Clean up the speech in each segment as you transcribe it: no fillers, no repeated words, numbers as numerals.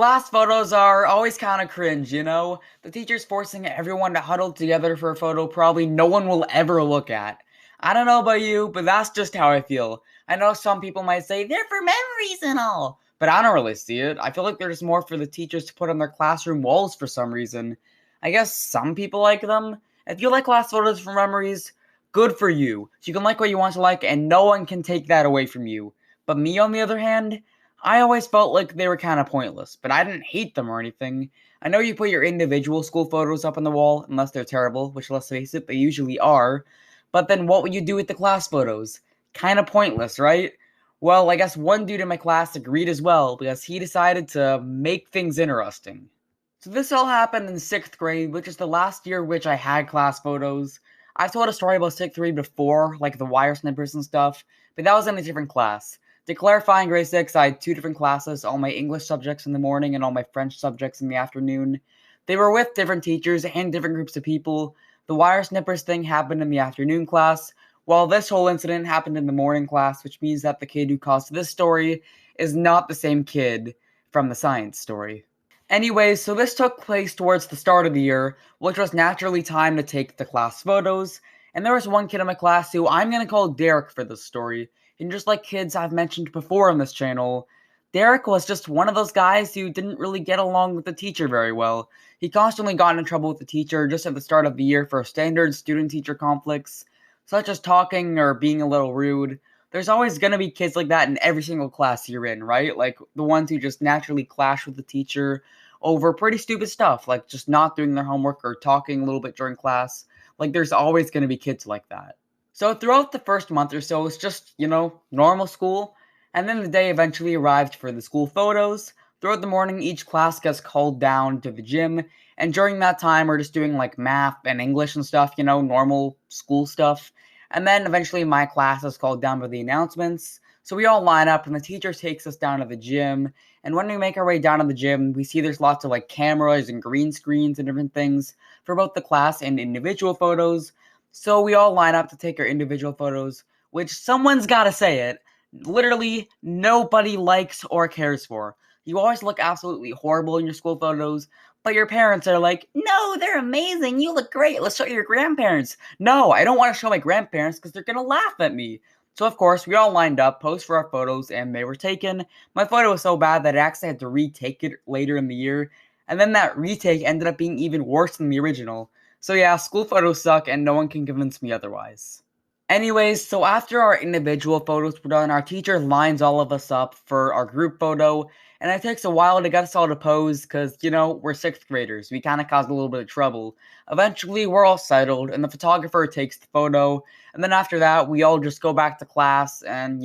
Class photos are always kind of cringe, you know? The teacher's forcing everyone to huddle together for a photo probably no one will ever look at. I don't know about you, but that's just how I feel. I know some people might say they're for memories and all, but I don't really see it. I feel like they're just more for the teachers to put on their classroom walls for some reason. I guess some people like them. If you like class photos for memories, good for you. You can like what you want to like, and no one can take that away from you. But me, on the other hand, I always felt like they were kind of pointless, but I didn't hate them or anything. I know you put your individual school photos up on the wall, unless they're terrible, which let's face it, they usually are. But then what would you do with the class photos? Kind of pointless, right? Well, I guess one dude in my class agreed as well, because he decided to make things interesting. So this all happened in 6th grade, which is the last year which I had class photos. I've told a story about 6th grade before, like the wire snippers and stuff, but that was in a different class. To clarify, in grade 6, I had two different classes, all my English subjects in the morning and all my French subjects in the afternoon. They were with different teachers and different groups of people. The wire snippers thing happened in the afternoon class, while this whole incident happened in the morning class, which means that the kid who caused this story is not the same kid from the science story. Anyways, so this took place towards the start of the year, which was naturally time to take the class photos, and there was one kid in my class who I'm going to call Derek for this story. And just like kids I've mentioned before on this channel, Derek was just one of those guys who didn't really get along with the teacher very well. He constantly got in trouble with the teacher just at the start of the year for standard student-teacher conflicts, such as talking or being a little rude. There's always going to be kids like that in every single class you're in, right? Like the ones who just naturally clash with the teacher over pretty stupid stuff, like just not doing their homework or talking a little bit during class. Like there's always going to be kids like that. So throughout the first month or so, it's just, normal school. And then the day eventually arrived for the school photos. Throughout the morning, each class gets called down to the gym. And during that time, we're just doing like math and English and stuff, normal school stuff. And then eventually my class is called down for the announcements. So we all line up and the teacher takes us down to the gym. And when we make our way down to the gym, we see there's lots of like cameras and green screens and different things for both the class and individual photos. So we all line up to take our individual photos, which someone's got to say it. Literally nobody likes or cares for. You always look absolutely horrible in your school photos, but your parents are like, no, they're amazing. You look great. Let's show your grandparents. No, I don't want to show my grandparents because they're going to laugh at me. So, of course, we all lined up, posed for our photos, and they were taken. My photo was so bad that I actually had to retake it later in the year. And then that retake ended up being even worse than the original. So yeah, school photos suck and no one can convince me otherwise. Anyways, so after our individual photos were done, our teacher lines all of us up for our group photo, and it takes a while to get us all to pose because, we're 6th graders. We kind of caused a little bit of trouble. Eventually, we're all settled, and the photographer takes the photo, and then after that, we all just go back to class, and,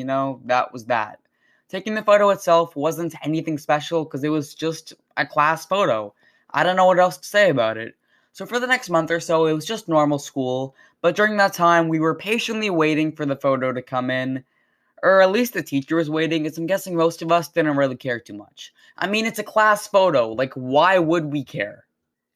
that was that. Taking the photo itself wasn't anything special because it was just a class photo. I don't know what else to say about it. So for the next month or so, it was just normal school, but during that time, we were patiently waiting for the photo to come in, or at least the teacher was waiting, as I'm guessing most of us didn't really care too much. I mean, it's a class photo, like, why would we care?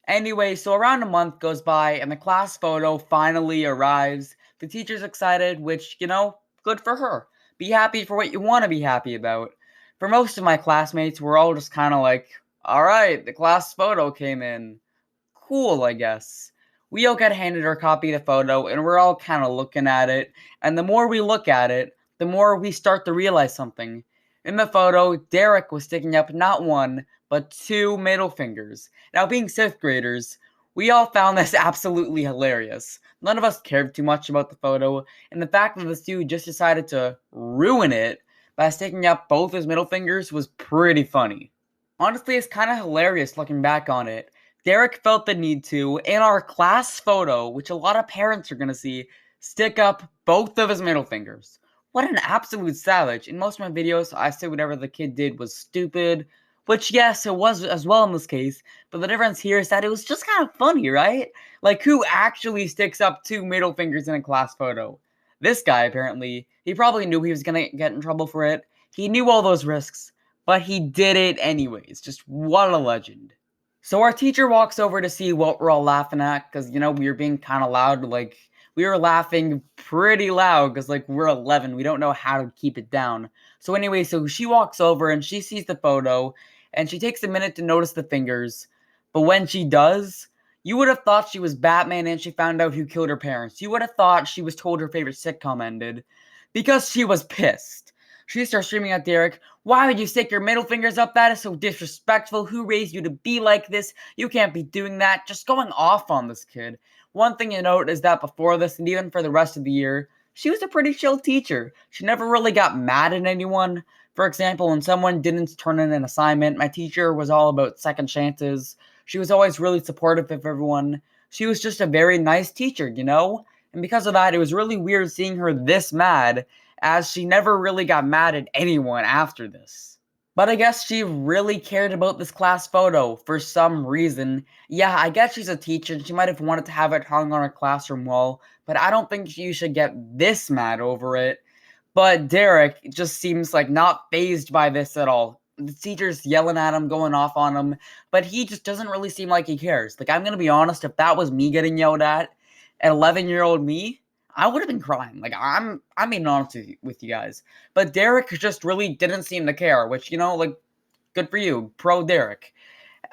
Anyway, so around a month goes by, and the class photo finally arrives. The teacher's excited, which, good for her. Be happy for what you want to be happy about. For most of my classmates, we're all just kind of like, alright, the class photo came in. Cool, I guess. We all get handed our copy of the photo, and we're all kind of looking at it. And the more we look at it, the more we start to realize something. In the photo, Derek was sticking up not one, but two middle fingers. Now, being 6th graders, we all found this absolutely hilarious. None of us cared too much about the photo, and the fact that this dude just decided to ruin it by sticking up both his middle fingers was pretty funny. Honestly, it's kind of hilarious looking back on it. Derek felt the need to, in our class photo, which a lot of parents are going to see, stick up both of his middle fingers. What an absolute savage. In most of my videos, I say whatever the kid did was stupid, which yes, it was as well in this case, but the difference here is that it was just kind of funny, right? Like, who actually sticks up two middle fingers in a class photo? This guy, apparently, he probably knew he was going to get in trouble for it. He knew all those risks, but he did it anyways. Just what a legend. So our teacher walks over to see what we're all laughing at, because, we were being kind of loud, like, we were laughing pretty loud, because, like, we're 11, we don't know how to keep it down. So anyway, so she walks over, and she sees the photo, and she takes a minute to notice the fingers. But when she does, you would have thought she was Batman and she found out who killed her parents. You would have thought she was told her favorite sitcom ended. Because she was pissed. She starts screaming at Derek, "Why would you stick your middle fingers up? That is so disrespectful. Who raised you to be like this? You can't be doing that." Just going off on this kid. One thing you note is that before this, and even for the rest of the year, she was a pretty chill teacher. She never really got mad at anyone. For example, when someone didn't turn in an assignment, my teacher was all about second chances. She was always really supportive of everyone. She was just a very nice teacher, you know? And because of that, it was really weird seeing her this mad, as she never really got mad at anyone after this. But I guess she really cared about this class photo for some reason. Yeah, I guess she's a teacher and she might have wanted to have it hung on her classroom wall, but I don't think you should get this mad over it. But Derek just seems like not fazed by this at all. The teacher's yelling at him, going off on him, but he just doesn't really seem like he cares. Like, I'm gonna be honest, if that was me getting yelled at 11-year-old me, I would have been crying. Like, I'm being honest with you guys. But Derek just really didn't seem to care, which, like, good for you. Pro Derek.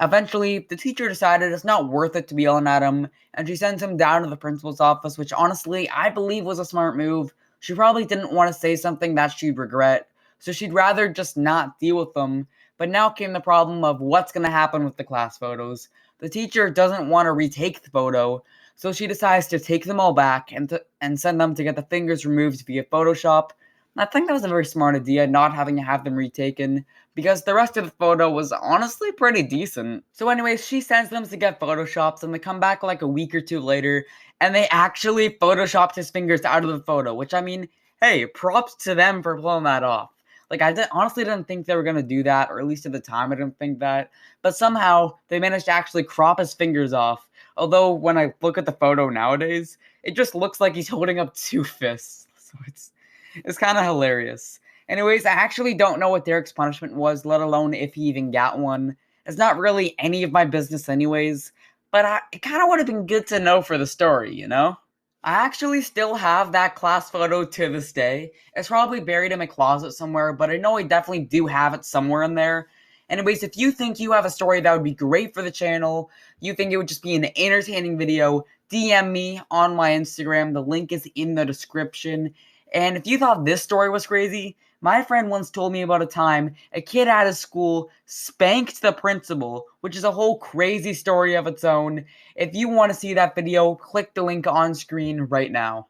Eventually, the teacher decided it's not worth it to be yelling at him, and she sends him down to the principal's office, which honestly, I believe was a smart move. She probably didn't want to say something that she'd regret, so she'd rather just not deal with them. But now came the problem of what's going to happen with the class photos. The teacher doesn't want to retake the photo, so she decides to take them all back and send them to get the fingers removed via Photoshop. I think that was a very smart idea, not having to have them retaken, because the rest of the photo was honestly pretty decent. So anyways, she sends them to get photoshopped, and they come back like a week or two later, and they actually photoshopped his fingers out of the photo, which, I mean, hey, props to them for pulling that off. Like, honestly didn't think they were going to do that, or at least at the time I didn't think that, but somehow they managed to actually crop his fingers off, although when I look at the photo nowadays, it just looks like he's holding up two fists, so it's kind of hilarious. Anyways, I actually don't know what Derek's punishment was, let alone if he even got one. It's not really any of my business anyways, but it kind of would have been good to know for the story, you know? I actually still have that class photo to this day. It's probably buried in my closet somewhere, but I know I definitely do have it somewhere in there. Anyways, if you think you have a story that would be great for the channel, you think it would just be an entertaining video, DM me on my Instagram. The link is in the description. And if you thought this story was crazy, my friend once told me about a time a kid at his school spanked the principal, which is a whole crazy story of its own. If you want to see that video, click the link on screen right now.